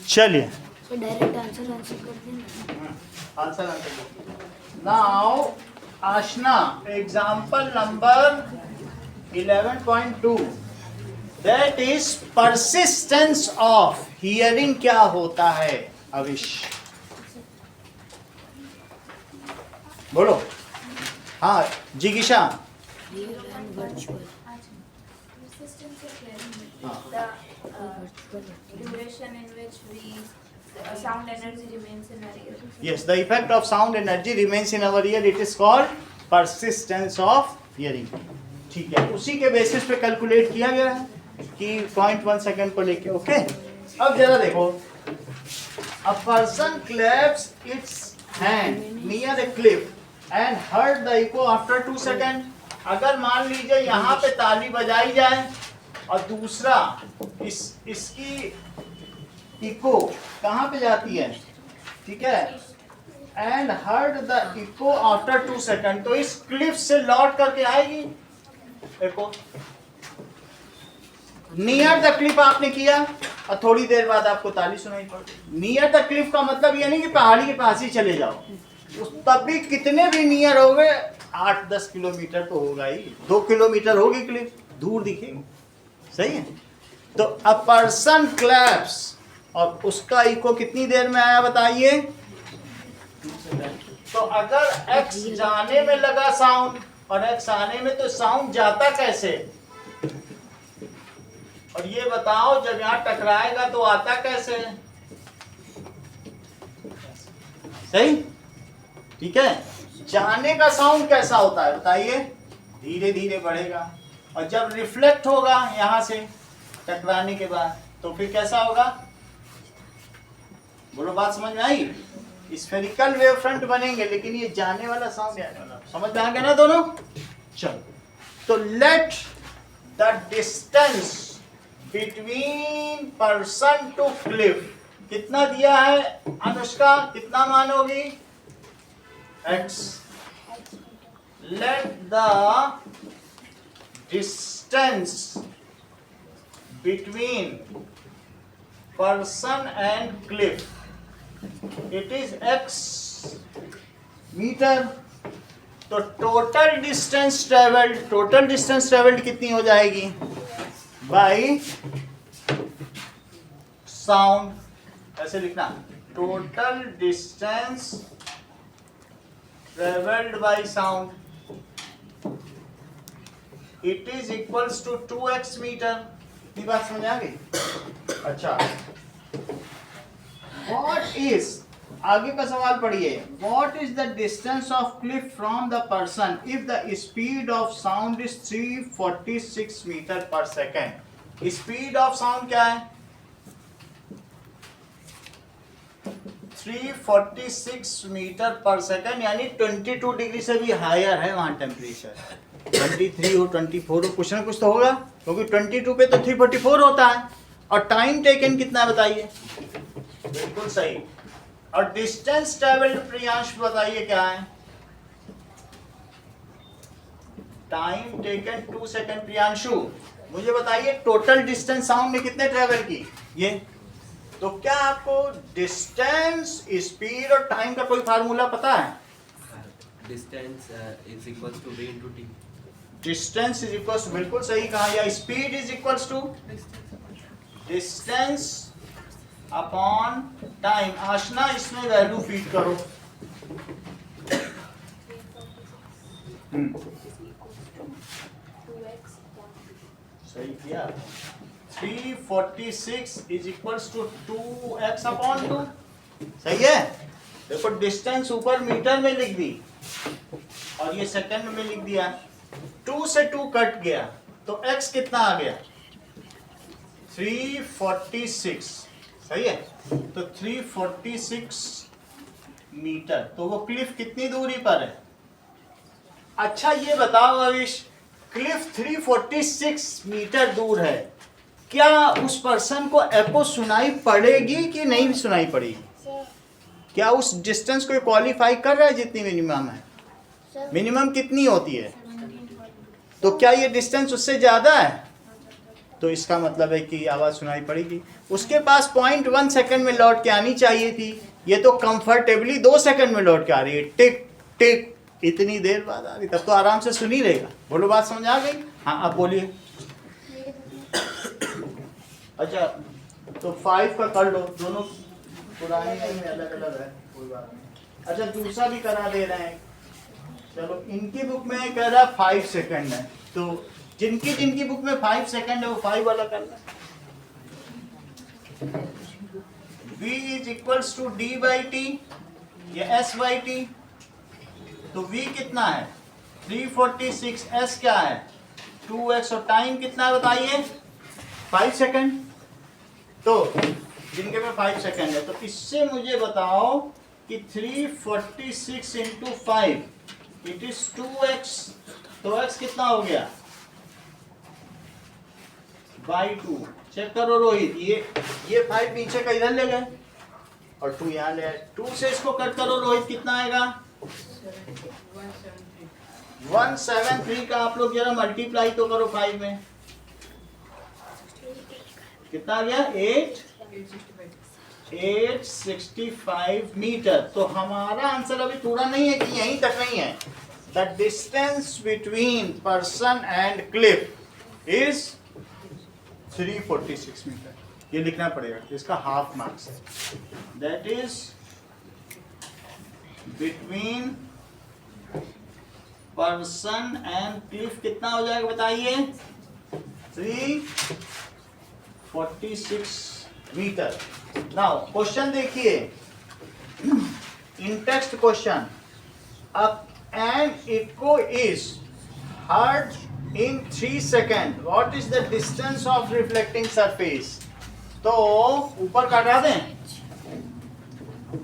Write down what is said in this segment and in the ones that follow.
चलिए direct answer कर देना। Answer now Aashna example number 11.2 that is persistence of hearing क्या होता है अविश बोलो। हाँ जिगिशा real and virtual. Duration in which sound energy remains in our ear. Yes, the effect of sound energy remains in our ear. It is called persistence of hearing. ठीक है, उसी के बेसिस पे कैलकुलेट किया गया है कि 0.1 सेकंड को लेके। ओके, अब जरा देखो, a person claps its hand near a cliff and heard the echo after 2 seconds. अगर मान लीजिए यहाँ पे ताली बजाई जाए और दूसरा इसकी इको कहाँ पे जाती है, ठीक है, and heard the echo after 2 second, तो इस क्लिफ से लौट करके आएगी इको। नियर द क्लिफ आपने किया और थोड़ी देर बाद आपको ताली सुनाई पड़ी। नियर द क्लिफ का मतलब ये नहीं कि पहाड़ी के पास ही चले जाओ, तब भी कितने भी नियर हो गए 8-10 किलोमीटर तो होगा ही, 2 किलोमीटर होगी क्लिफ, दूर दिखेगी। सही है, तो अ पर्सन क्लैप्स और उसका इको कितनी देर में आया बताइए। तो अगर एक्स जाने में लगा साउंड और एक्स आने में, तो साउंड जाता कैसे, और ये बताओ जब यहां टकराएगा तो आता कैसे। सही, ठीक है, जाने का साउंड कैसा होता है बताइए, धीरे धीरे बढ़ेगा, और जब रिफ्लेक्ट होगा यहां से टकराने के बाद तो फिर कैसा होगा, बोलो बात समझ में आई। स्फेरिकल वेव फ्रंट बनेंगे, लेकिन ये जाने वाला साउंड आने वाला, समझ में आ गया ना दोनों। चलो, तो let the distance between person to cliff कितना दिया है अनुष्का, कितना मानोगी, x। Let the distance between person and cliff, it is x metre. तो टोटल डिस्टेंस ट्रेवल्ड कितनी हो जाएगी बाई साउंड, ऐसे लिखना, total distance travelled by sound it is equals to 2x metre. ये बात समझ आ गई। अच्छा, व्हाट इज, आगे का सवाल पढ़िए, what is the distance of cliff from the person if the speed of sound is 346 metre पर सेकेंड। स्पीड ऑफ साउंड क्या है, 346 मीटर पर सेकेंड, यानी 22 डिग्री से भी हायर है वहां टेम्परेचर, 23 हो 24 हो, कुछ ना कुछ तो होगा, क्योंकि 22 पे तो 344 होता है। और टाइम टेकन कितना है बताइए, बिल्कुल सही। और डिस्टेंस ट्रेवल्ड प्रियांश बताइए क्या है, टाइम टेकन 2 सेकंड। प्रियांशु मुझे बताइए टोटल डिस्टेंस साउंड ने कितने ट्रेवल की, ये तो क्या आपको डिस्टेंस, स्पीड और टाइम का कोई फार्मूला पता है। Distance is equals to v into t। Distance is equals to, बिल्कुल सही कहा, या speed is equals to distance upon time. Aashna इसमें वैल्यू फीड करो। सही किया, 346 is equals to 2x upon 2। सही है, देखो डिस्टेंस ऊपर मीटर में लिख दी और ये सेकंड में लिख दिया, 2 से 2 कट गया तो x कितना आ गया 346। सही है, तो 346 मीटर, तो वो क्लिफ कितनी दूरी पर है। अच्छा ये बताओ अविश, क्लिफ 346 मीटर दूर है, क्या उस पर्सन को एको सुनाई पड़ेगी कि नहीं सुनाई पड़ेगी, क्या उस डिस्टेंस को क्वालिफाई कर रहा है जितनी मिनिमम है, मिनिमम कितनी होती है, तो क्या ये डिस्टेंस उससे ज्यादा है, तो इसका मतलब है कि आवाज़ सुनाई पड़ेगी। उसके पास 0.1 सेकंड में लौट के आनी चाहिए थी, ये तो कंफर्टेबली 2 सेकंड में लौट के आ रही है, टिक टिक, इतनी देर बाद आ रही, तब तो आराम से सुन ही रहेगा। बोलो बात समझ आ गई? हाँ आप बोलिए। अच्छा तो 5 का कर लो, दोनों पुरानी में अलग अलग है, कोई बात नहीं। अच्छा दूसरा भी करा दे रहे हैं, चलो इनकी बुक में कह रहा है 5 सेकंड है, तो जिनकी जिनकी बुक में 5 सेकंड है वो 5 वाला कर लें। v is equals to d by t या s बाई टी, तो v कितना है 346, s क्या है 2x और टाइम कितना है बताइए 5 सेकंड। तो जिनके में 5 सेकंड है, तो इससे मुझे बताओ कि 346 इंटू 5 इट इज 2x, तो x कितना हो गया बाई 2। चेक करो रोहित, ये 5 पीछे का इधर ले गए और 2 यहाँ ले आए, 2 से इसको कट करो रोहित, कितना आएगा 173 का आप लोग जरा मल्टीप्लाई तो करो 5 में, कितना आ गया 865 मीटर। तो हमारा आंसर अभी पूरा नहीं है कि यहीं तक नहीं है। The distance between person and cliff is 346 metre, ये लिखना पड़ेगा, इसका हाफ मार्क्स है। That is between person and cliff कितना हो जाएगा बताइए 346 मीटर। नाउ क्वेश्चन देखिए, in text question, an echo is heard in 3 second, what is the distance of reflecting surface. तो ऊपर काटा दें,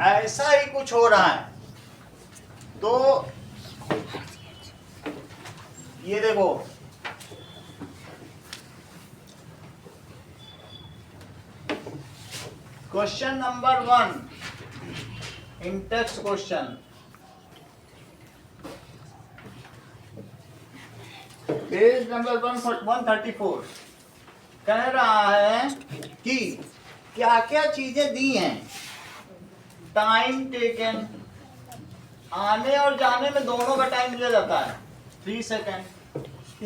ऐसा ही कुछ हो रहा है, तो ये देखो क्वेश्चन नंबर 1 इन टेक्स्ट क्वेश्चन, पेज नंबर 134 कह रहा है कि क्या क्या चीजें दी हैं, टाइम टेकन, आने और जाने में दोनों का टाइम लिया जाता है 3 सेकेंड,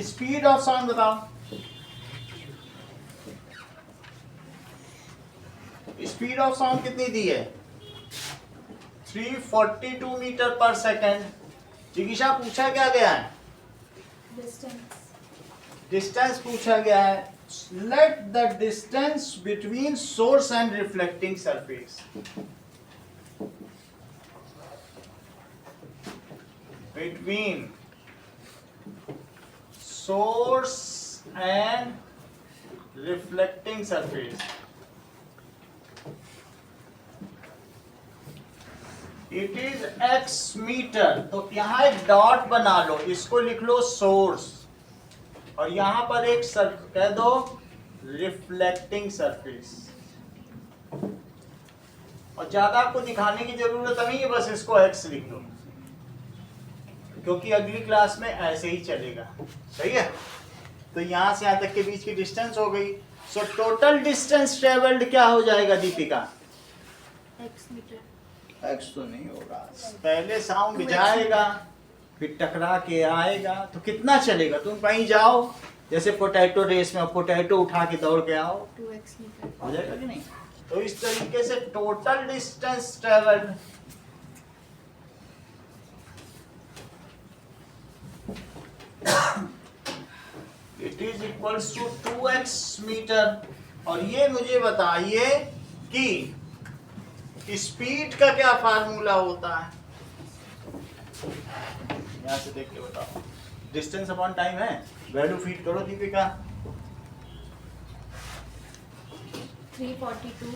स्पीड ऑफ साउंड बताओ, स्पीड ऑफ साउंड कितनी दी है 342 मीटर पर सेकेंड। जिज्ञासा पूछा क्या गया है डिस्टेंस पूछा गया है। Let the distance between source and reflecting surface, between source and reflecting surface, it is x metre. तो यहां एक डॉट बना लो, इसको लिख लो सोर्स, और यहां पर एक कह दो रिफ्लेक्टिंग सरफेस, और ज्यादा आपको दिखाने की जरूरत नहीं है, बस इसको x लिख लो, क्योंकि अगली क्लास में ऐसे ही चलेगा। सही है, तो यहां से यहां तक के बीच की डिस्टेंस हो गई। सो टोटल डिस्टेंस ट्रेवल्ड क्या हो जाएगा दीपिका x मीटर। x तो नहीं होगा, पहले साउंड जाएगा फिर टकरा के आएगा, तो कितना चलेगा। तुम कहीं जाओ जैसे पोटैटो रेस में, पोटैटो उठा के दौड़ के आओ 2x मीटर हो जाएगा कि नहीं। तो इस तरीके से total distance travelled it is equals to 2x metre. और ये मुझे बताइए कि स्पीड का क्या फार्मूला होता है, यहां से देख के बताओ। डिस्टेंस अपॉन टाइम है, वैल्यू फीड करो Deepika. 342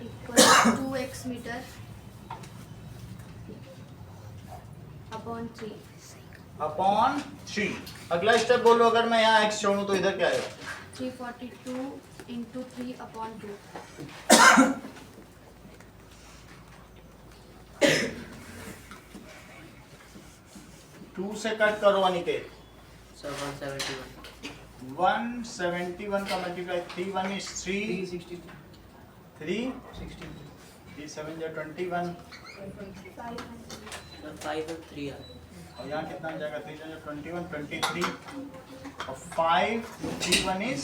equal 2x metre upon 3। अगला स्टेप बोलो, अगर मैं यहाँ x छोड़ूं तो इधर क्या है 342 इंटू 3 अपॉन 2। 2 से कट करो अनिकेत, Sir, 171. 171 का मल्टीप्लाई 3 1 is 3 360. 3 3 7 जा 21 Sir, 5 and 3 are. और यहाँ कितना आ जाएगा 3 जा 21 23 और 5 3 1 is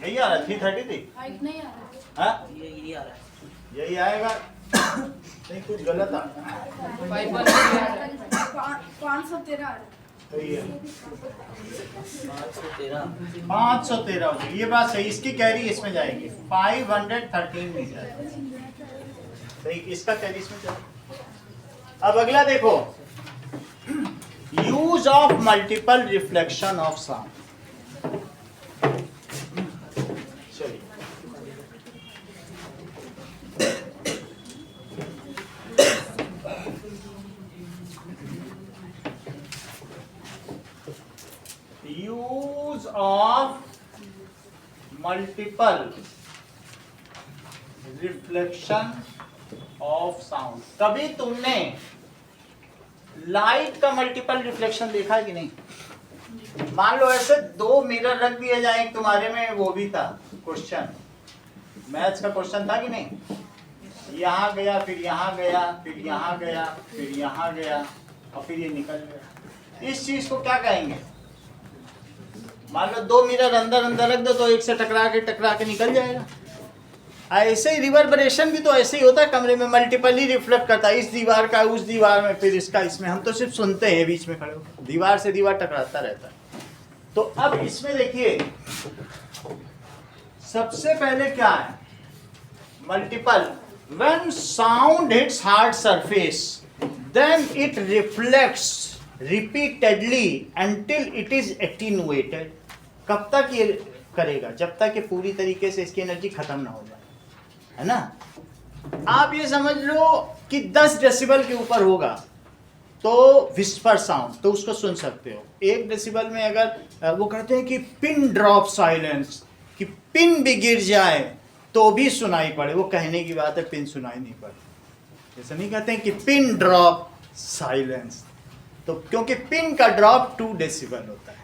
यही आ रहा है 333 हाइट नहीं आ रहा हाँ ये आ रहा है. यही आएगा नहीं कुछ गलत आ रहा है 513 आ रहा सही है 513. 513 हो गई। ये बात सही इसकी कैरी इसमें जाएगी 513 मीटर सही इसका कैरी इसमें जाएगा। अब अगला देखो use of multiple reflection of sound चलिए use of multiple reflection of sound कभी तुमने लाइट का मल्टीपल रिफ्लेक्शन देखा है कि नहीं? मान लो ऐसे दो मिरर रख दिए जाए तुम्हारे में वो भी था क्वेश्चन मैथ्स का क्वेश्चन था कि नहीं यहाँ गया फिर यहाँ गया फिर यहाँ गया फिर यहाँ गया और फिर ये निकल गया इस चीज को क्या कहेंगे मान लो दो मिरर अंदर अंदर रख दो तो एक से टकरा के निकल जाएगा ऐसे ही रिवर्बरेशन भी तो ऐसे ही होता है कमरे में मल्टीपल ही रिफ्लेक्ट करता है इस दीवार का उस दीवार में फिर इसका इसमें हम तो सिर्फ सुनते हैं बीच में खड़े होकर दीवार से दीवार टकराता रहता है तो अब इसमें देखिए सबसे पहले क्या है multiple when sound hits hard surface then it reflects repeatedly until it is attenuated कब तक ये करेगा जब तक ये पूरी तरीके से इसकी एनर्जी खत्म ना हो जाए है ना आप ये समझ लो कि 10 डेसिबल के ऊपर होगा तो विस्पर साउंड तो उसको सुन सकते हो 1 डेसिबल में अगर वो कहते हैं कि पिन ड्रॉप साइलेंस कि पिन भी गिर जाए तो भी सुनाई पड़े वो कहने की बात है पिन सुनाई नहीं पड़े ऐसा नहीं कहते हैं कि पिन ड्रॉप साइलेंस तो क्योंकि पिन का ड्रॉप 2 डेसिबल होता है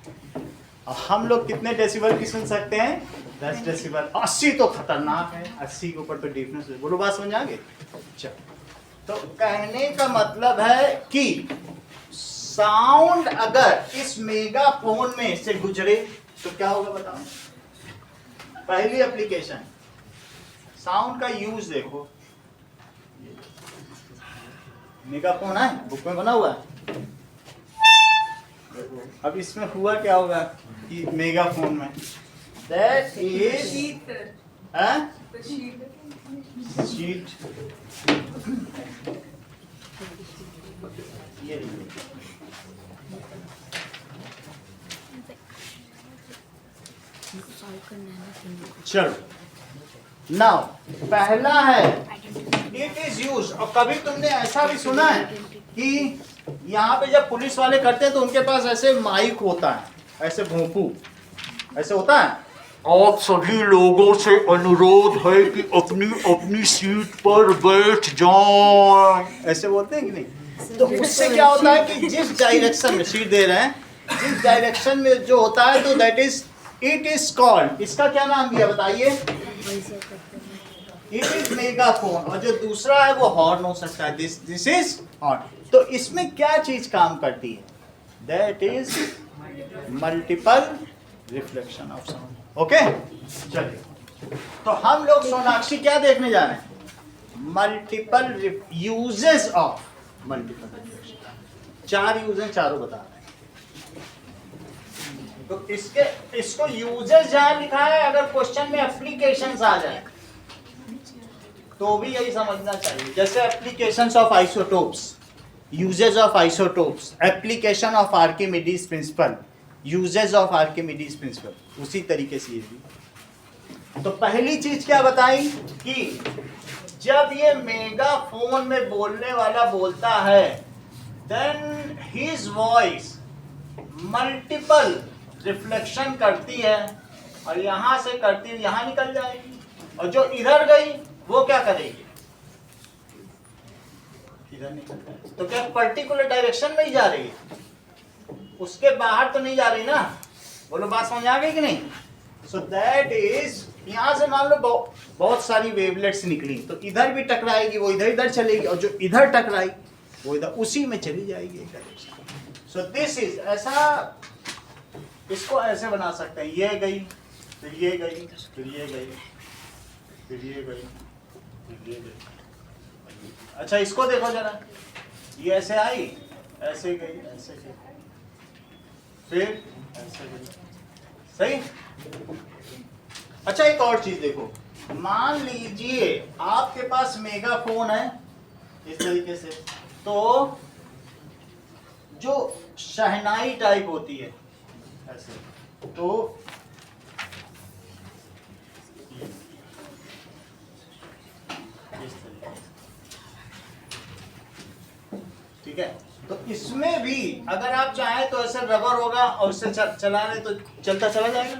और हम लोग कितने डेसिबल की सुन सकते हैं 10 डेसिबल 80 तो खतरनाक है 80 के ऊपर तो डिफरेंस है बोलो बात समझ आ गई चलो तो कहने का मतलब है कि साउंड अगर इस मेगाफोन में से गुजरे तो क्या होगा बताओ पहली एप्लीकेशन साउंड का यूज देखो मेगाफोन है बुक में बना हुआ है अब इसमें हुआ क्या होगा कि मेगाफोन में दैट इज शीट ये चलो नाउ पहला है इट इज यूज और कभी तुमने ऐसा भी सुना है कि यहाँ पे जब पुलिस वाले करते हैं तो उनके पास ऐसे माइक होता है ऐसे भोंपू ऐसे होता है आप सभी लोगों से अनुरोध है कि अपनी अपनी सीट पर बैठ जाएं ऐसे बोलते हैं कि नहीं तो उससे क्या होता है कि जिस डायरेक्शन में सीट दे रहे हैं जिस डायरेक्शन में जो होता है तो that is it is called इसका क्या नाम दिया बताइए इट इज मेगाफोन और जो दूसरा है वो हॉर्न हो सकता है दिस इज हॉर्न तो इसमें क्या चीज काम करती है that is multiple reflection of sound okay चलिए तो हम लोग सोनाक्षी क्या देखने जा रहे हैं multiple uses of multiple reflection 4 use हैं चारों बता रहे हैं तो इसको यूजेस जहां लिखा है अगर क्वेश्चन में एप्लीकेशंस आ जाए तो भी यही समझना चाहिए जैसे applications of isotopes uses of isotopes application of Archimedes principal uses of Archimedes principal उसी तरीके से ये भी तो पहली चीज क्या बताई कि जब ये मेगाफोन में बोलने वाला बोलता है then his voice multiple reflection करती है और यहां से करती है यहां निकल जाएगी और जो इधर गई वो क्या करेगी इधर निकल जाएगी तो क्या पर्टिकुलर डायरेक्शन में ही जा रही है उसके बाहर तो नहीं जा रही ना, बोलो बात समझ आ गई कि नहीं? सो दैट इज, यहाँ से मान लो बहुत सारी वेवलेट्स निकली, तो इधर भी टकराएगी, वो इधर इधर चलेगी, और जो इधर टकराई वो इधर उसी में चली जाएगी एक डायरेक्शन। सो दिस इज, ऐसा इसको ऐसे बना सकते हैं, ये गई, फिर ये गई, फिर ये गई, फिर ये गई, फिर ये गई। अच्छा इसको देखो जरा, ये ऐसे आई, ऐसे गई, ऐसे गई, फिर ऐसे गई, सही। अच्छा एक और चीज देखो, मान लीजिए आपके पास मेगाफोन है इस तरीके से, तो जो शहनाई टाइप होती है ऐसे, तो इस तरीके से, ठीक है। तो इसमें भी अगर आप चाहें तो ऐसे रबर होगा और उससे चला रहे तो चलता चला जाएगा।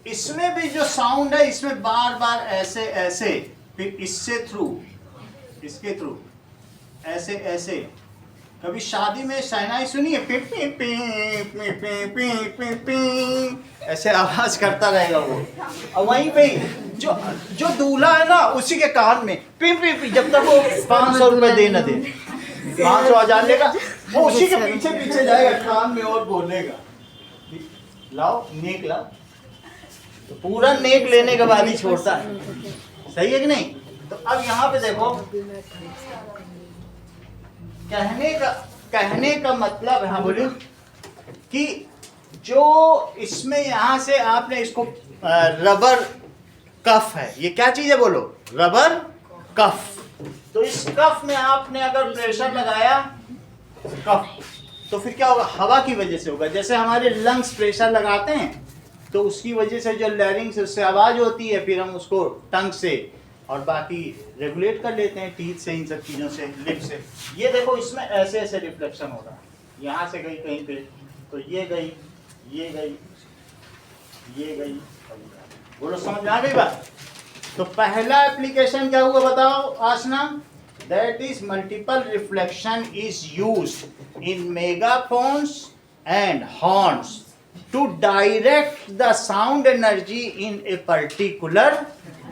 इसमें भी जो साउंड है, इसमें बार बार ऐसे ऐसे, फिर इससे थ्रू, इसके थ्रू, ऐसे ऐसे। कभी शादी में शहनाई सुनी है? P P P P P P P P, ऐसे आवाज करता रहेगा वो, और वहीं पे जो दूल्हा है ना उसी के कान में पी पी पी, जब तक वो 500 रुपए दे न दे, 500,000 लेगा, वो उसी के पीछे पीछे जाएगा कान में और बोलेगा लाओ नेक लाओ, तो पूरा नेक लेने के बाद ही छोड़ता है, सही है कि नहीं? तो अब यहाँ पे देखो, कहने का मतलब, हाँ बोलिए, कि जो इसमें यहाँ से आपने इसको रबर कफ है, ये क्या चीज है बोलो? रबर कफ। तो इस कफ में आपने अगर प्रेशर लगाया कफ, तो फिर क्या होगा? हवा की वजह से होगा। जैसे हमारे लंग्स प्रेशर लगाते हैं तो उसकी वजह से जो लैरिंग्स, उससे आवाज होती है, फिर हम उसको टंग से और बाकी रेगुलेट कर लेते हैं टीथ से, इन सब चीज़ों से, लिप से। ये देखो इसमें ऐसे ऐसे रिफ्लेक्शन हो रहा है, यहाँ से गई कहीं पे, तो ये गई, ये गई, ये गई, बोलो समझ आ गई बात? तो पहला एप्लीकेशन क्या हुआ बताओ Aashna? That is multiple reflection is used in megaphones and horns to direct the sound energy in a particular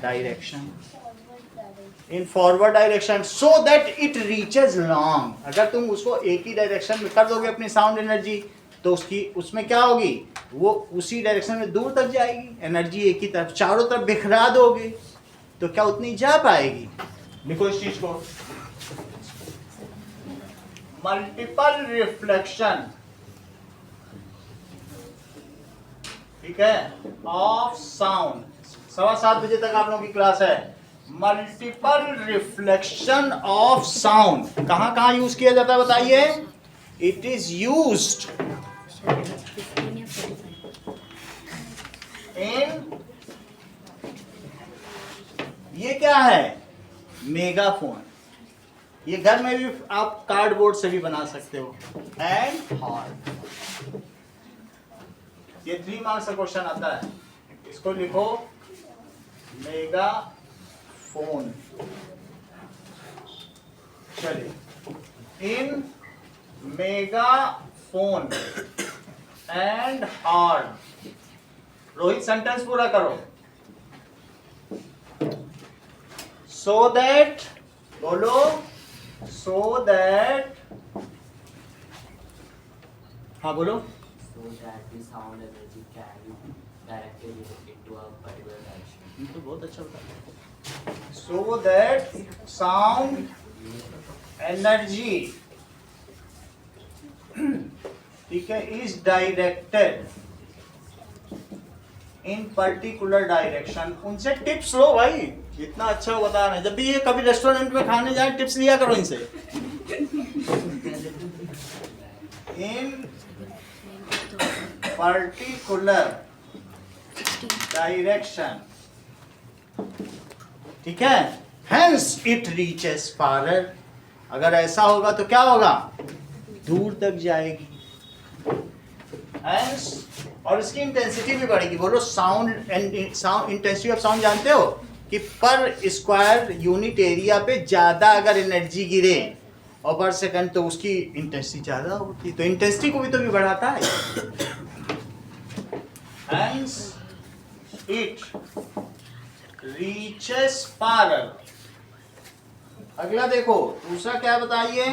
direction, in forward direction, so that it reaches long. अगर तुम उसको एक ही डायरेक्शन में कर दोगे अपनी साउंड एनर्जी, तो उसमें क्या होगी? वो उसी डायरेक्शन में दूर तक जाएगी, एनर्जी एक ही तरफ, चारों तरफ बिखरा दोगे तो क्या उतनी जा पाएगी? लिखो इस चीज को, मल्टीपल रिफ्लेक्शन, ठीक है, ऑफ साउंड। 7:15 बजे तक आप लोगों की क्लास है। मल्टीपल रिफ्लेक्शन ऑफ साउंड कहां कहां यूज किया जाता है बताइए? इट इज यूज्ड इन, ये क्या है? मेगाफोन। ये घर में भी आप कार्डबोर्ड से भी बना सकते हो। एंड हॉर्न, ये 3 मार्क्स का क्वेश्चन आता है, इसको लिखो मेगाफोन। चलिए, in megaphone and horn. Rohit sentence पूरा करो। सो दैट, बोलो, सो दैट, हाँ बोलो, so that the sound energy can be directed into a particular direction. तो बहुत अच्छा होता है। So that sound energy, ठीक है, is directed in particular direction। उनसे टिप्स लो भाई, इतना अच्छा बता रहे हैं। जब भी ये कभी रेस्टोरेंट में खाने जाए टिप्स लिया करो इनसे। इन particular direction, ठीक है, hence it reaches farther। अगर ऐसा होगा तो क्या होगा? दूर तक जाएगी। hence, और इसकी इंटेंसिटी भी बढ़ेगी। बोलो, sound and sound, intensity of sound जानते हो कि पर स्क्वायर यूनिट एरिया पे ज्यादा अगर एनर्जी गिरे और पर सेकंड तो उसकी इंटेंसिटी ज़्यादा होती है, तो इंटेंसिटी को भी तो भी बढ़ाता है। Hence it reaches parallel। अगला देखो, दूसरा क्या बताइए,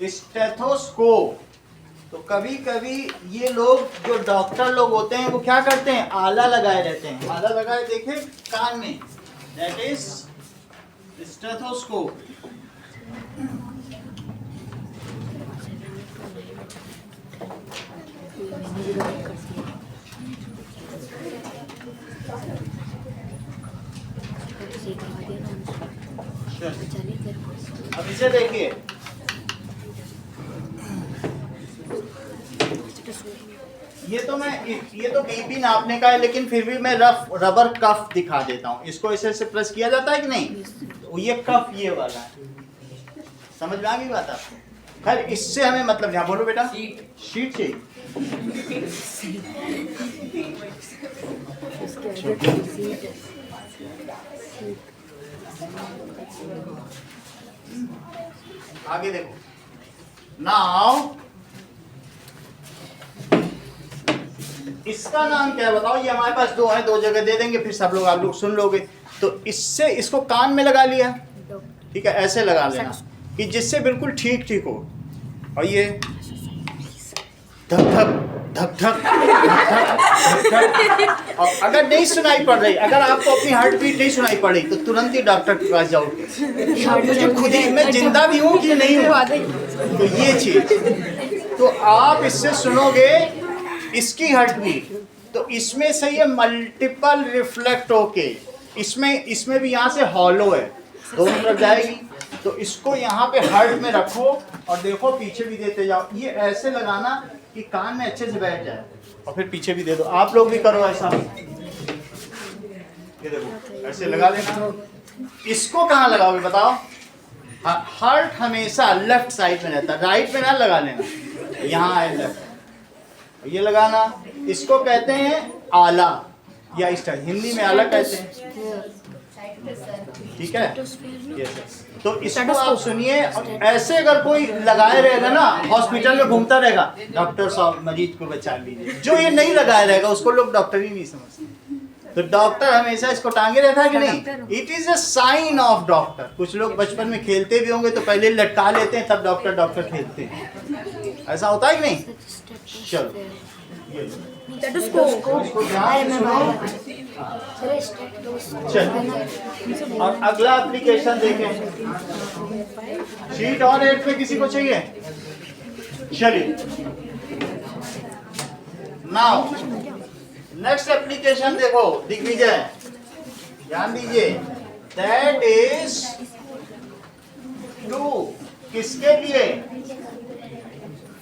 स्टेथोस्कोप। तो कभी कभी ये लोग जो डॉक्टर लोग होते हैं वो क्या करते हैं, आला लगाए रहते हैं, आला लगाए देखे कान में, दैट इज स्टेथोस्कोप। अब इसे देखिए, ये तो बीपी नापने का है, लेकिन फिर भी मैं रबर कफ दिखा देता हूँ। इसको ऐसे प्रेस किया जाता है कि नहीं, तो ये कफ ये वाला है। समझ में आ गई बात आपको? खैर इससे हमें मतलब, यहाँ बोलो बेटा, शीट चाहिए। आगे देखो, नाउ इसका नाम क्या है बताओ। ये हमारे पास दो है, दो जगह दे देंगे, फिर सब लोग आप लोग सुन लोगे। तो इससे इसको कान में लगा लिया, ठीक है, ऐसे लगा लेना कि जिससे बिल्कुल ठीक ठीक हो। और ये धक धक धक धक धक धक। और अगर नहीं सुनाई पड़ रही, अगर आपको अपनी हार्ट बीट नहीं सुनाई पड़ रही, तो तुरंत ही डॉक्टर के पास जाओ। मुझे खुद ही, मैं जिंदा भी हूँ कि नहीं हूँ, तो ये चीज तो आप इससे सुनोगे इसकी हार्ट बीट। तो इसमें से ये मल्टीपल रिफ्लेक्ट होके इसमें भी यहाँ से हॉलो है, दोनों तरफ जाएगी। तो इसको यहाँ पे हार्ट में रखो और देखो पीछे भी देते जाओ। ये ऐसे लगाना कि कान में अच्छे से बैठ जाए, और फिर पीछे भी दे दो। आप लोग भी करो ऐसा, ये देखो ऐसे लगा लेना। इसको कहाँ लगाओगे बताओ? हार्ट हमेशा लेफ्ट साइड में रहता है, राइट में ना लगा लेना, यहाँ है लेफ्ट, ये लगाना। इसको कहते हैं आला, या इस टाइप हिंदी में आला कहते हैं, ठीक है। यस, तो इसको आप सुनिए। और ऐसे अगर कोई लगाए रहेगा ना, हॉस्पिटल में घूमता रहेगा, डॉक्टर साहब मरीज को बचा लीजिए। जो ये नहीं लगाए रहेगा उसको लोग डॉक्टर ही नहीं समझते। तो डॉक्टर हमेशा इसको टांगे रहता है कि नहीं? It is a sign of doctor. कुछ लोग बचपन में खेलते भी होंगे तो पहले लटका लेते हैं, तब डॉक्टर डॉक्टर खेलते हैं। ऐसा होता है कि नहीं? चलो और अगला एप्लीकेशन देखें। शीट और 8 पे किसी को चाहिए? चलिए, नाउ नेक्स्ट एप्लीकेशन देखो, दिग्विजय ध्यान दीजिए। दैट इज टू किसके लिए?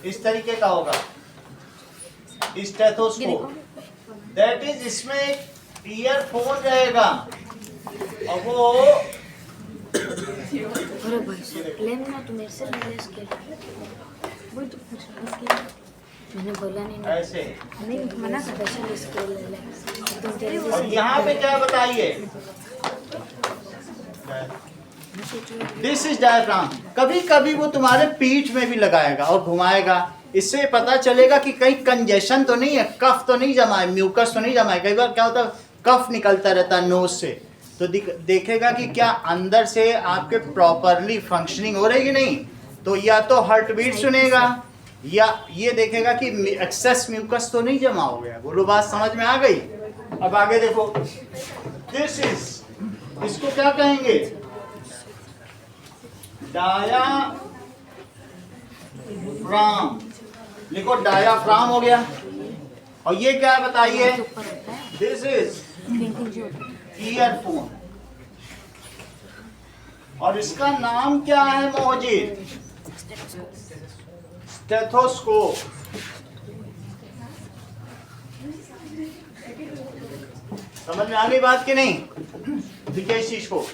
इस तरीके का होगा स्टेथोस्कोप। दैट इज, इसमें ईयरफोन रहेगा और वो अरे भाई लेना तो मेरे से ले इसके वो तो मैंने बोला नहीं ऐसे, नहीं मना कर स्पेशल इसके ले ले तुम तेरे और यहाँ पे क्या बताइए? This is diaphragm. कभी कभी वो तुम्हारे पीठ में भी लगाएगा और घुमाएगा। इससे पता चलेगा कि कहीं कंजेशन तो नहीं है, कफ तो नहीं जमा है, म्यूकस तो नहीं जमा है। कई बार क्या होता है, कफ निकलता रहता है नोज से, तो देखेगा कि क्या अंदर से आपके प्रॉपरली फंक्शनिंग हो रही है कि नहीं। तो या तो हार्ट बीट सुनेगा, या ये देखेगा कि एक्सेस म्यूकस तो नहीं जमा हो गया। बोलो बात समझ में आ गई? अब आगे देखो, दिस इज, इसको क्या कहेंगे? डायाफ्राम। लिखो डायाफ्राम हो गया। और ये क्या बताइए? This is earphone. और इसका नाम क्या है मोहजिद? स्टेथोस्कोप। समझ में आ गई बात कि नहीं? देखिए इस चीज को।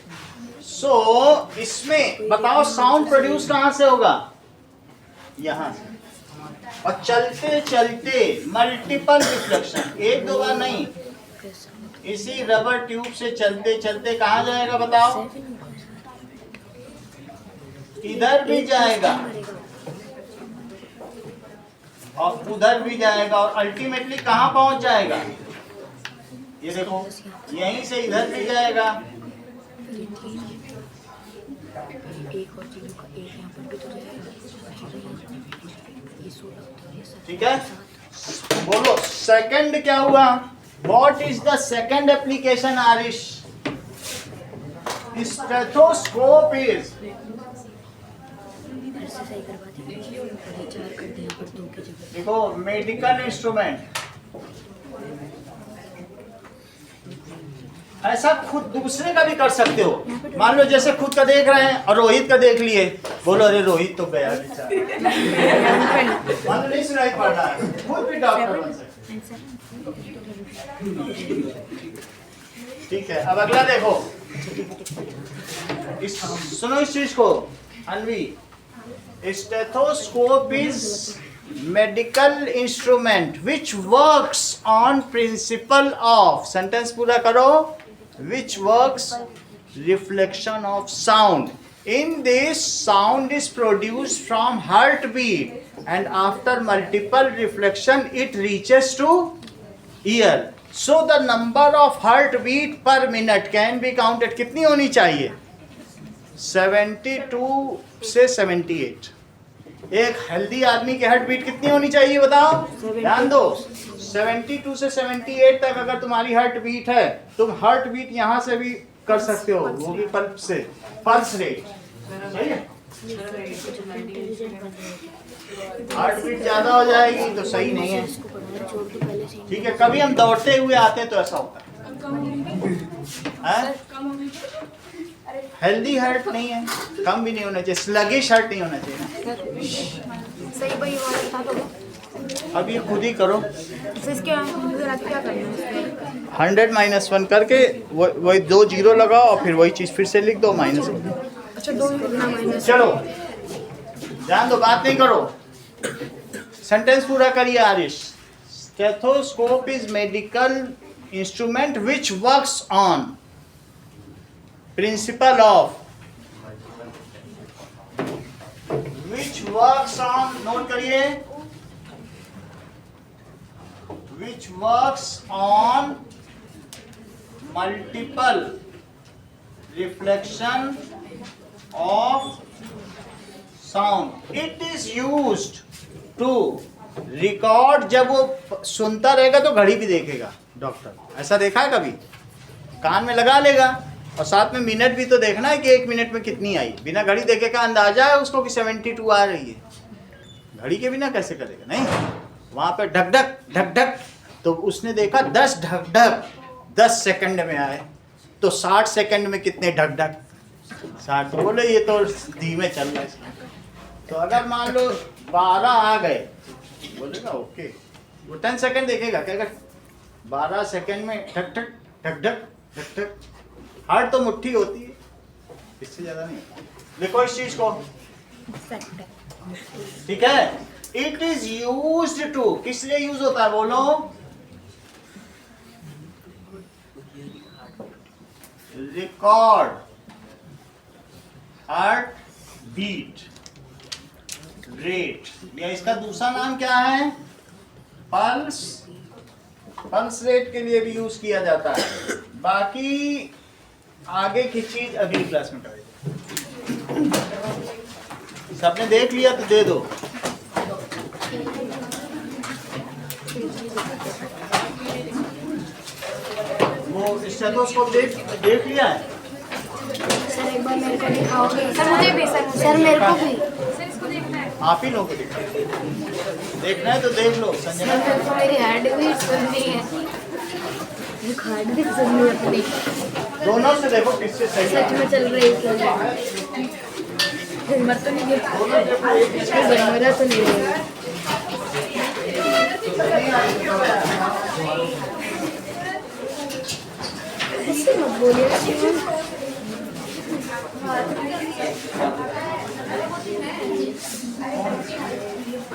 सो इसमें बताओ साउंड प्रोड्यूस कहां से होगा? यहां से। और चलते चलते मल्टीपल रिफ्लेक्शन, एक दो बार नहीं, इसी रबर ट्यूब से चलते चलते कहां जाएगा बताओ? इधर भी जाएगा और उधर भी जाएगा और अल्टीमेटली कहाँ पहुंच जाएगा? ये देखो, यहीं से इधर भी जाएगा। एक और चीज़ों का एक यहाँ पर भी तो जाएगा। ये 16 होता है, ये 17, ठीक है, बोलो सेकंड क्या हुआ? What is the second application Aarish? Stethoscope is, ऐसे सही करवा दीजिए, 4 कर दें यहाँ पर 2 की जगह। देखो मेडिकल इंस्ट्रूमेंट। ऐसा खुद दूसरे का भी कर सकते हो। मान लो जैसे खुद का देख रहे हैं और रोहित का देख लिए, बोलो अरे रोहित तो गया बेचारा। मान लो नहीं सुनाई पड़ रहा है, खुद भी डॉक्टर बन सकते हैं। ठीक है, अब अगला देखो, सुनो इस चीज को Anvi. Stethoscope is medical instrument which works on principle of, sentence पूरा करो, which works reflection of sound. In this, sound is produced from heartbeat and after multiple reflection it reaches to ear. So the number of heartbeat per minute can be counted. कितनी होनी चाहिए? 72 से 78। एक healthy आदमी की heart beat कितनी होनी चाहिए बताओ? ध्यान दो, 72 से 78 तक अगर तुम्हारी हार्ट बीट है, तुम हार्ट बीट यहाँ से भी कर सकते हो, वो भी पल्स से, पल्स रेट। सही है, हार्ट बीट ज्यादा हो जाएगी तो सही नहीं है। ठीक है, कभी हम दौड़ते हुए आते हैं तो ऐसा होता है, हेल्दी हार्ट नहीं है, कम भी नहीं होना चाहिए, स्लगिश हार्ट नहीं होना चाहिए। सही भाई वाला बता दो। अब ये खुद ही करो, इसके आगे क्या करना है? 100 - 1 करके वही 2 0 लगाओ और फिर वही चीज फिर से लिख दो माइनस। अच्छा 2 लिखना माइनस। चलो ध्यान दो, बात नहीं करो, सेंटेंस पूरा करिए Aarish. Stethoscope is medical instrument which works on principle of, which works on, note करिए, which works on multiple reflection of sound. It is used to record, जब वो सुनता रहेगा तो घड़ी भी देखेगा डॉक्टर, ऐसा देखा है कभी? कान में लगा लेगा और साथ में मिनट भी तो देखना है कि 1 मिनट में कितनी आई, बिना घड़ी देखे का अंदाजा है उसको कि 72 आ रही है, घड़ी के बिना कैसे करेगा? नहीं, वहां पे ढक ढक ढक ढक, तो उसने देखा 10 ढक ढक 10 सेकंड में आए, तो 60 सेकंड में कितने ढक ढक? 60। तो बोले ये तो धीमे चल रहा है। तो अगर मान लो 12 आ गए, बोलेगा ओके, वो 10 सेकंड देखेगा, कहेगा 12 सेकंड में ढक ढक ढक ढक ढक ढक। हार्ट तो मुट्ठी होती है, इससे ज्यादा नहीं। देखो इस चीज को, ठीक है, इट इज यूज्ड टू, किस लिए यूज होता है बोलो? रिकॉर्ड हार्ट बीट रेट, या इसका दूसरा नाम क्या है? पल्स, पल्स रेट के लिए भी यूज किया जाता है। बाकी आगे की चीज अगली क्लास में करेंगे। सबने देख लिया तो दे दो। वो स्टेथोस्कोप देख लिया है? सर एक बार मेरे को दिखाओगे? सर मुझे भी, सर मेरे को भी। सर इसको देखना है। आप ही लोगों को देखना है तो देख लो। संजना सर तो मेरी हार्ट भी सुननी है, हार्ट भी सुननी है अपनी। दोनों से देखो किससे सही सच है। में चल रही है, हिम्मत तो नहीं है, मेरा तो नहीं है। ऐसे मत बोलिए।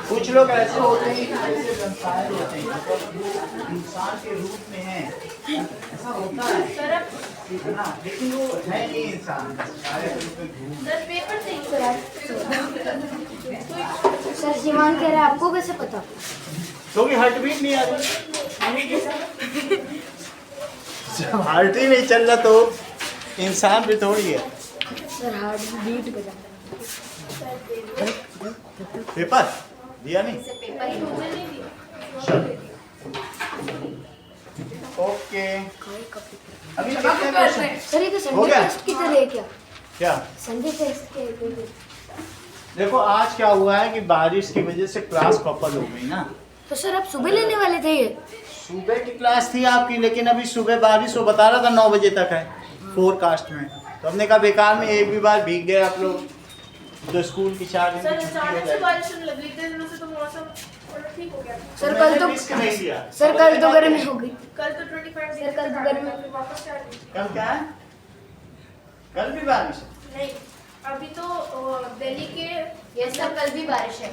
कुछ लोग ऐसे होते हैं कि जैसे संसार होते हैं, इंसान के रूप में हैं, ऐसा होता है सर अब इतना, लेकिन वो है नहीं इंसान। सर पेपर से सर शिवान कह रहा है आपको कैसे पता? क्योंकि हार्ट बीट नहीं आ रही। जब हार्ट ही नहीं चल रहा तो इंसान भी थोड़ी है। सर हार्ट बीट बजा। पेपर दिया नहीं? ओके, अभी कितने क्वेश्चन? सर ये तो हो संडे गया? टेस्ट की तरह है क्या? क्या संडे टेस्ट के देखो आज क्या हुआ है कि बारिश की वजह से क्लास कपल हो गई ना। तो सर आप सुबह लेने वाले थे ये? सुबह की क्लास थी आपकी, लेकिन अभी सुबह बारिश वो बता रहा था 9 बजे तक है फोरकास्ट में, तो हमने कहा बेकार में एक भी बार भीग गए आप लोग तो स्कूल की 4 दिन सर की छुट्टी हो अचानक से जाएगी। बारिश होने लगी, इतने दिनों से तो मौसम थोड़ा ठीक हो गया था। सर कल तो रिस्क नहीं लिया। सर कल तो गर्मी हो गई। कल तो 25 सर, कल तो गर्मी- फिर वापस स्टार्ट हुई। कल क्या है? कल भी बारिश है? नहीं, अभी तो दिल्ली के ये सर कल भी बारिश है।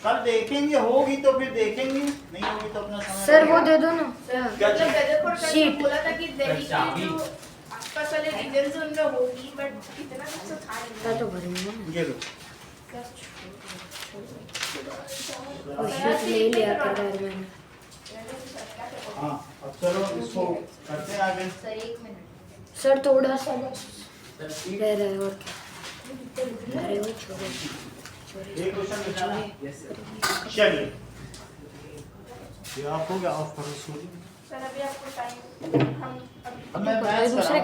कल देखेंगे, होगी तो फिर देखेंगे, नहीं होगी तो अपना समय सर वो लगेगा। दे दो ना। क्या मतलब चीज़? Weather forecast sheet. में बोला था कि दिल्ली के चाबी। जो आसपास वाले रीजन उनमें होगी, बट इतना कुछ तो था नहीं। कल तो गर्मी है ना। ये लो। और शीट ले लिया कर घर में। हाँ, अब चलो इसको करते हैं आगे। सर थोड़ा सा बस ले रहे और क्या? अरे वो छोड़ो। एक क्वेश्चन बचा है। चलिए ये आप हो गया, ऑफ करो सूर्य। सर अभी आपको टाइम हम अभी अब मैं मैथ्स दूसरे कराऊं।